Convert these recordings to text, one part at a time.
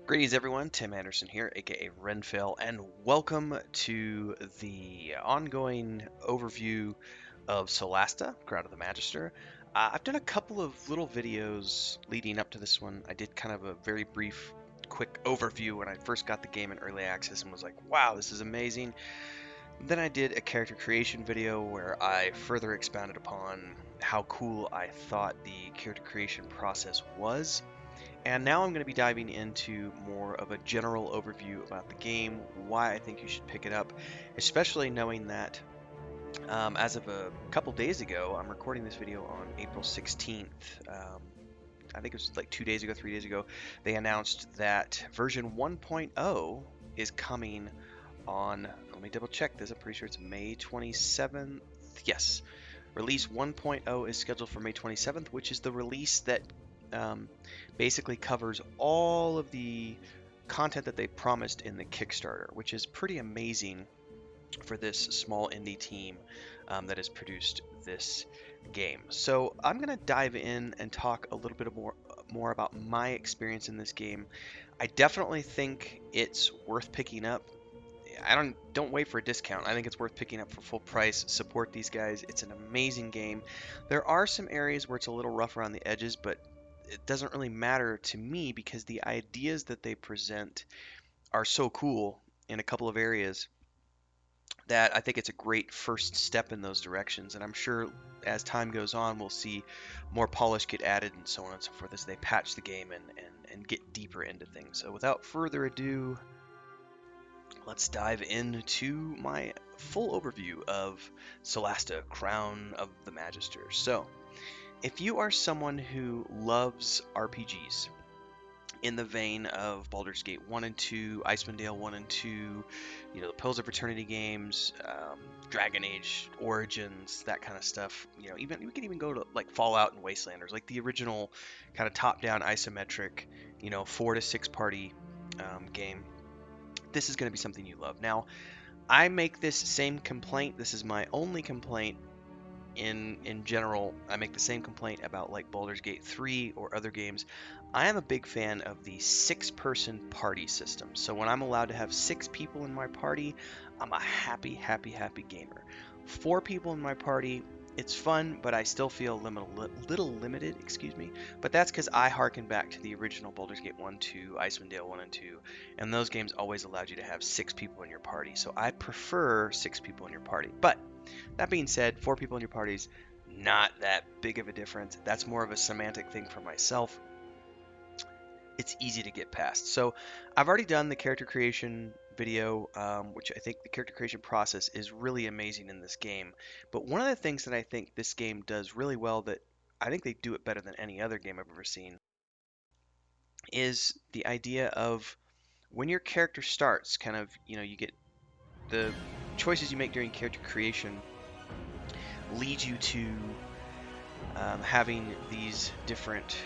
Greetings everyone, Tim Anderson here, aka Renfell, and welcome to the ongoing overview of Solasta, Crown of the Magister. I've done a couple of little videos leading up to this one. I did kind of a very brief, quick overview when I first got the game in early access and was like, wow, this is amazing. Then I did a character creation video where I further expounded upon how cool I thought the character creation process was. And now I'm going to be diving into more of a general overview about the game, why I think you should pick it up, especially knowing that as of a couple days ago, I'm recording this video on April 16th. I think it was like 2 days ago, 3 days ago, they announced that version 1.0 is coming on, let me double check this, I'm pretty sure it's May 27th. Yes, release 1.0 is scheduled for May 27th, which is the release that basically covers all of the content that they promised in the Kickstarter, which is pretty amazing for this small indie team that has produced this game. So I'm going to dive in and talk a little bit more about my experience in this game. I definitely think it's worth picking up. I don't wait for a discount. I think it's worth picking up for full price. Support these guys. It's an amazing game. There are some areas where it's a little rough around the edges, but it doesn't really matter to me because the ideas that they present are so cool in a couple of areas that I think it's a great first step in those directions. And I'm sure as time goes on, we'll see more polish get added and so on and so forth as they patch the game and get deeper into things. So without further ado, let's dive into my full overview of Solasta, Crown of the Magister. So, if you are someone who loves RPGs in the vein of Baldur's Gate 1 and 2, Icewind Dale 1 and 2, the Pillars of Eternity games, Dragon Age Origins, that kind of stuff, even we can even go to like Fallout and Wastelanders, like the original kind of top-down isometric, 4 to 6 party game. This is going to be something you love. Now, I make this same complaint. This is my only complaint in general. I make the same complaint about like Baldur's Gate 3 or other games. I am a big fan of the 6-person party system. So when I'm allowed to have 6 people in my party, I'm a happy, happy, happy gamer. 4 people in my party, it's fun, but I still feel little limited, excuse me. But that's because I harken back to the original Baldur's Gate 1, 2, Icewind Dale 1 and 2, and those games always allowed you to have 6 people in your party. So I prefer 6 people in your party. But that being said, 4 people in your party's not that big of a difference. That's more of a semantic thing for myself. It's easy to get past. So I've already done the character creation video, which I think the character creation process is really amazing in this game. But one of the things that I think this game does really well, that I think they do it better than any other game I've ever seen, is the idea of when your character starts, kind of, you get the choices you make during character creation lead you to having these different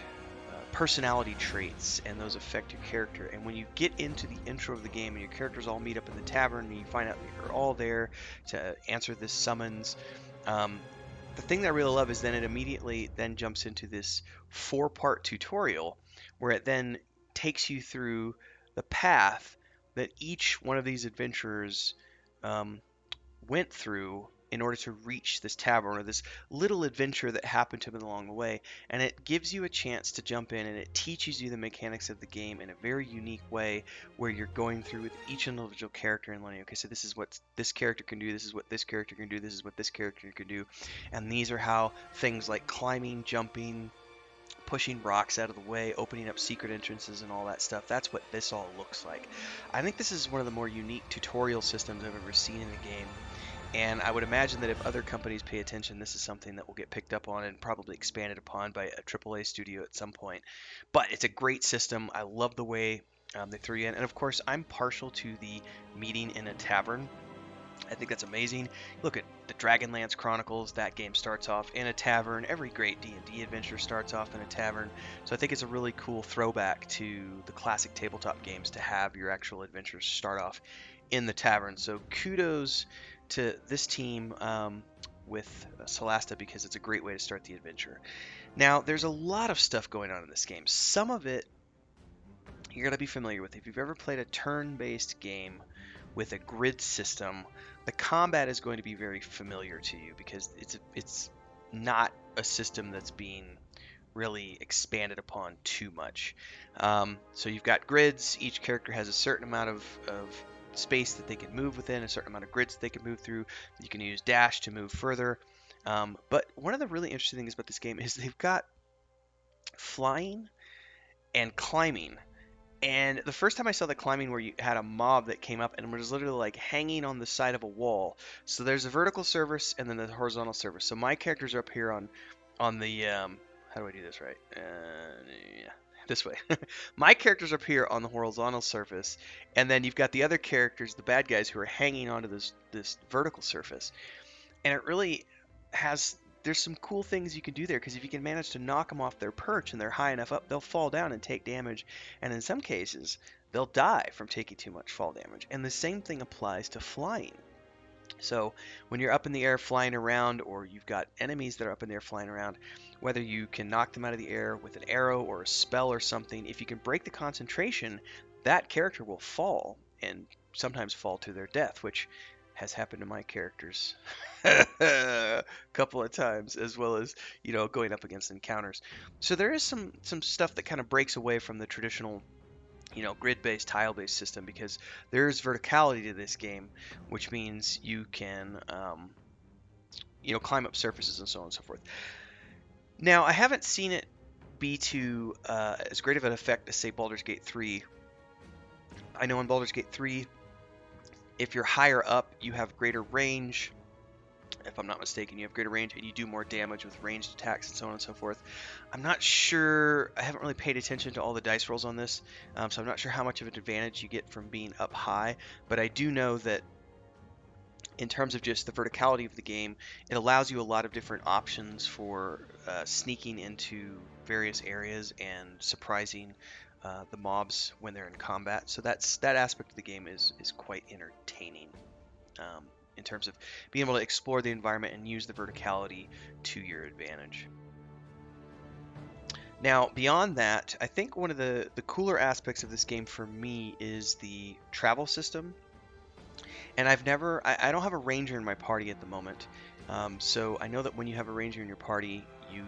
personality traits, and those affect your character. And when you get into the intro of the game and your characters all meet up in the tavern and you find out that you're all there to answer this summons, the thing that I really love is then it immediately then jumps into this 4-part tutorial where it then takes you through the path that each one of these adventurers went through in order to reach this tavern, or this little adventure that happened to them along the way. And it gives you a chance to jump in, and it teaches you the mechanics of the game in a very unique way, where you're going through with each individual character and learning, okay, so this is what this character can do, this is what this character can do, this is what this character can do, and these are how things like climbing, jumping, pushing rocks out of the way, opening up secret entrances and all that stuff, that's what this all looks like. I think this is one of the more unique tutorial systems I've ever seen in a game. And I would imagine that if other companies pay attention, this is something that will get picked up on and probably expanded upon by a AAA studio at some point. But it's a great system. I love the way they threw you in. And of course, I'm partial to the meeting in a tavern. I think that's amazing. Look at the Dragonlance Chronicles. That game starts off in a tavern. Every great D&D adventure starts off in a tavern. So I think it's a really cool throwback to the classic tabletop games to have your actual adventures start off in the tavern. So kudos to this team with Solasta, because it's a great way to start the adventure. Now, there's a lot of stuff going on in this game. Some of it you're going to be familiar with. If you've ever played a turn-based game with a grid system, the combat is going to be very familiar to you because it's not a system that's being really expanded upon too much. So you've got grids. Each character has a certain amount of space that they can move within, a certain amount of grids they can move through. You can use dash to move further. But one of the really interesting things about this game is they've got flying and climbing. And the first time I saw the climbing where you had a mob that came up and was literally like hanging on the side of a wall. So there's a vertical surface and then the horizontal surface. So my characters are up here on the how do I do this right? Yeah, this way. My characters are up here on the horizontal surface, and then you've got the other characters, the bad guys, who are hanging onto this vertical surface. And it really has there's some cool things you can do there because if you can manage to knock them off their perch and they're high enough up, they'll fall down and take damage, and in some cases, they'll die from taking too much fall damage. And the same thing applies to flying. So when you're up in the air flying around, or you've got enemies that are up in the air flying around, whether you can knock them out of the air with an arrow or a spell or something, if you can break the concentration, that character will fall and sometimes fall to their death, which has happened to my characters a couple of times, as well as going up against encounters. So there is some stuff that kind of breaks away from the traditional grid-based, tile-based system because there's verticality to this game, which means you can, climb up surfaces and so on and so forth. Now, I haven't seen it be to as great of an effect as, say, Baldur's Gate 3. I know in Baldur's Gate 3, if you're higher up, you have greater range. If I'm not mistaken, you have greater range and you do more damage with ranged attacks and so on and so forth. I'm not sure. I haven't really paid attention to all the dice rolls on this, so I'm not sure how much of an advantage you get from being up high. But I do know that in terms of just the verticality of the game, it allows you a lot of different options for sneaking into various areas and surprising the mobs when they're in combat. So that aspect of the game is quite entertaining. In terms of being able to explore the environment and use the verticality to your advantage. Now, beyond that, I think one of the cooler aspects of this game for me is the travel system. And I don't have a ranger in my party at the moment. So I know that when you have a ranger in your party, you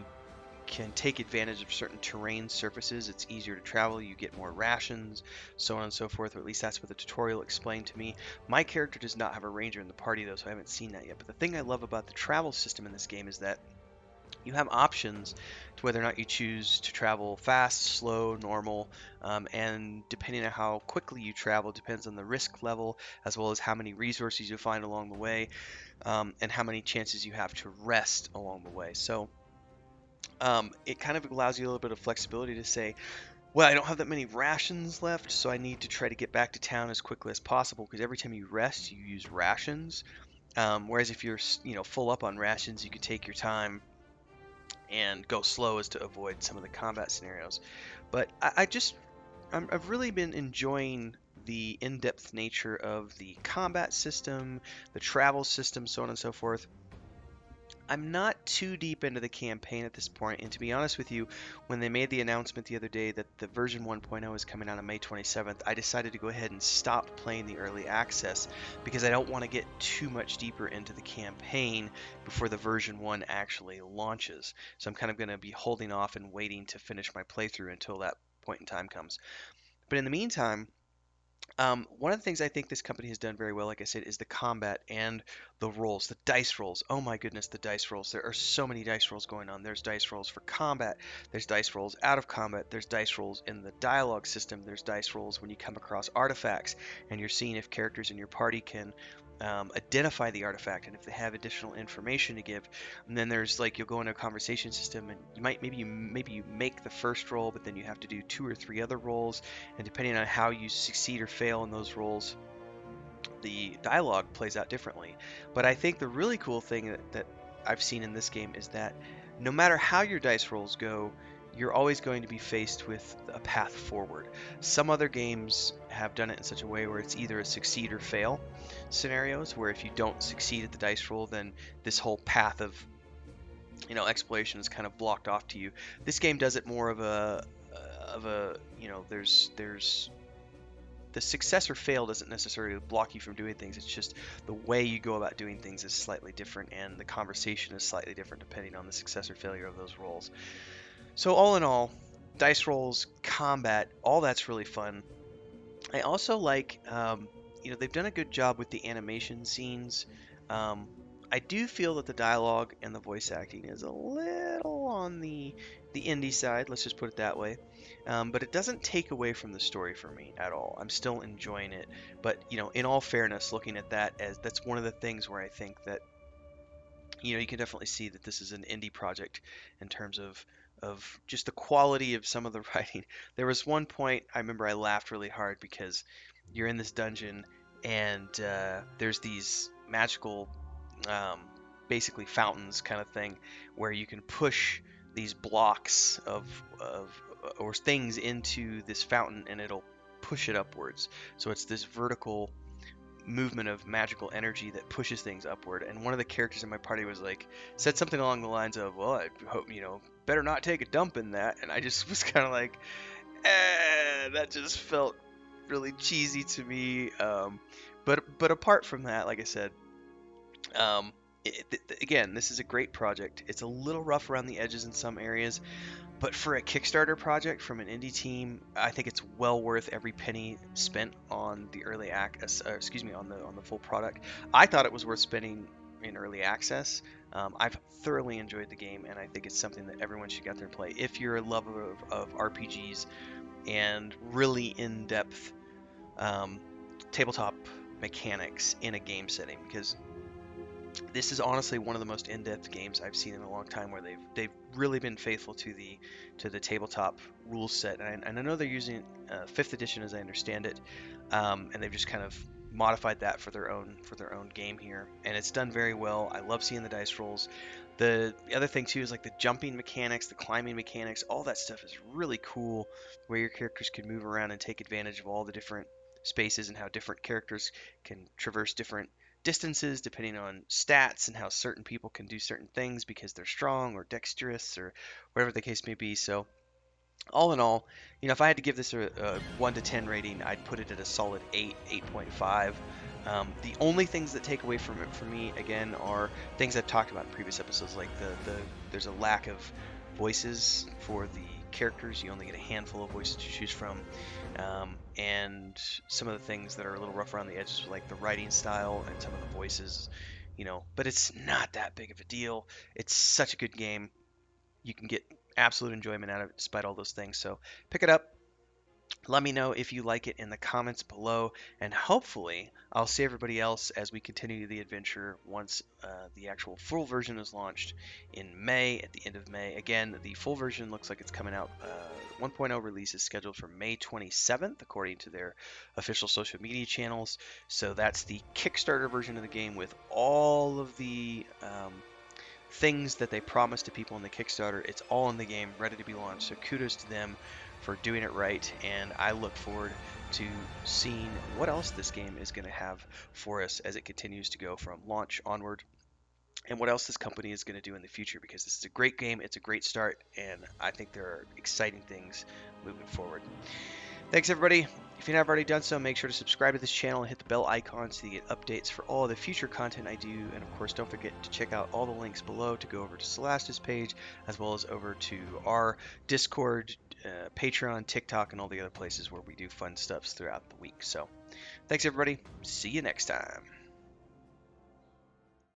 can take advantage of certain terrain surfaces. It's easier to travel, you get more rations, so on and so forth, or at least that's what the tutorial explained to me. My character does not have a ranger in the party though, so I haven't seen that yet. But the thing I love about the travel system in this game is that you have options to whether or not you choose to travel fast, slow, normal, and depending on how quickly you travel depends on the risk level, as well as how many resources you find along the way, and how many chances you have to rest along the way. So it kind of allows you a little bit of flexibility to say, well, I don't have that many rations left, so I need to try to get back to town as quickly as possible, because every time you rest, you use rations. Whereas if you're, full up on rations, you could take your time and go slow as to avoid some of the combat scenarios. But I've really been enjoying the in-depth nature of the combat system, the travel system, so on and so forth. I'm not too deep into the campaign at this point, and to be honest with you, when they made the announcement the other day that the version 1.0 is coming out on May 27th, I decided to go ahead and stop playing the early access because I don't want to get too much deeper into the campaign before the version 1 actually launches. So I'm kind of going to be holding off and waiting to finish my playthrough until that point in time comes. But in the meantime, one of the things I think this company has done very well, like I said, is the combat and the rolls, the dice rolls. Oh my goodness, the dice rolls. There are so many dice rolls going on. There's dice rolls for combat, there's dice rolls out of combat, there's dice rolls in the dialogue system, there's dice rolls when you come across artifacts and you're seeing if characters in your party can identify the artifact and if they have additional information to give. And then there's like you'll go into a conversation system and maybe you make the first roll, but then you have to do 2 or 3 other rolls, and depending on how you succeed or fail in those rolls, the dialogue plays out differently. But I think the really cool thing that I've seen in this game is that no matter how your dice rolls go, you're always going to be faced with a path forward. Some other games have done it in such a way where it's either a succeed or fail scenarios, where if you don't succeed at the dice roll, then this whole path of exploration is kind of blocked off to you. This game does it more of of a, there's the success or fail doesn't necessarily block you from doing things. It's just the way you go about doing things is slightly different, and the conversation is slightly different depending on the success or failure of those rolls. So all in all, dice rolls, combat, all that's really fun. I also like, they've done a good job with the animation scenes. Um, I do feel that the dialogue and the voice acting is a little on the indie side. Let's just put it that way. But it doesn't take away from the story for me at all. I'm still enjoying it. But in all fairness, looking at that, as that's one of the things where I think that you can definitely see that this is an indie project in terms of just the quality of some of the writing. There was one point I remember I laughed really hard because you're in this dungeon and there's these magical, um, basically fountains kind of thing, where you can push these blocks of or things into this fountain and it'll push it upwards. So it's this vertical movement of magical energy that pushes things upward. And one of the characters in my party was like, said something along the lines of, "Well, I hope better not take a dump in that." And I just was kind of like, that just felt really cheesy to me. But apart from that, like I said, um, again, this is a great project. It's a little rough around the edges in some areas, but for a Kickstarter project from an indie team, I think it's well worth every penny spent on the early excuse me, on the full product. I thought it was worth spending in early access. I've thoroughly enjoyed the game, and I think it's something that everyone should get there and play if you're a lover of RPGs and really in-depth um, tabletop mechanics in a game setting, because this is honestly one of the most in-depth games I've seen in a long time, where they've really been faithful to the tabletop rule set, and I know they're using fifth edition as I understand it, and they've just kind of modified that for their own game here, and it's done very well. I love seeing the dice rolls. The other thing too is like the jumping mechanics, the climbing mechanics, all that stuff is really cool, where your characters can move around and take advantage of all the different spaces and how different characters can traverse different distances depending on stats and how certain people can do certain things because they're strong or dexterous or whatever the case may be. So all in all, if I had to give this a 1 to 10 rating, I'd put it at a solid 8, 8.5. The only things that take away from it for me, again, are things I've talked about in previous episodes, like there's a lack of voices for the characters. You only get a handful of voices to choose from. And some of the things that are a little rough around the edges, like the writing style and some of the voices, but it's not that big of a deal. It's such a good game. You can get absolute enjoyment out of it despite all those things. So pick it up. Let me know if you like it in the comments below, and hopefully I'll see everybody else as we continue the adventure once the actual full version is launched in May, at the end of May. Again, the full version looks like it's coming out. 1.0 release is scheduled for May 27th, according to their official social media channels. So that's the Kickstarter version of the game with all of the things that they promised to people in the Kickstarter. It's all in the game, ready to be launched. So kudos to them for doing it right, and I look forward to seeing what else this game is going to have for us as it continues to go from launch onward, and what else this company is going to do in the future, because this is a great game, it's a great start, and I think there are exciting things moving forward. Thanks everybody. If you haven't already done so, make sure to subscribe to this channel and hit the bell icon so you get updates for all the future content I do. And of course, don't forget to check out all the links below to go over to Solasta's page, as well as over to our Discord, Patreon, TikTok, and all the other places where we do fun stuff throughout the week. So thanks everybody. See you next time.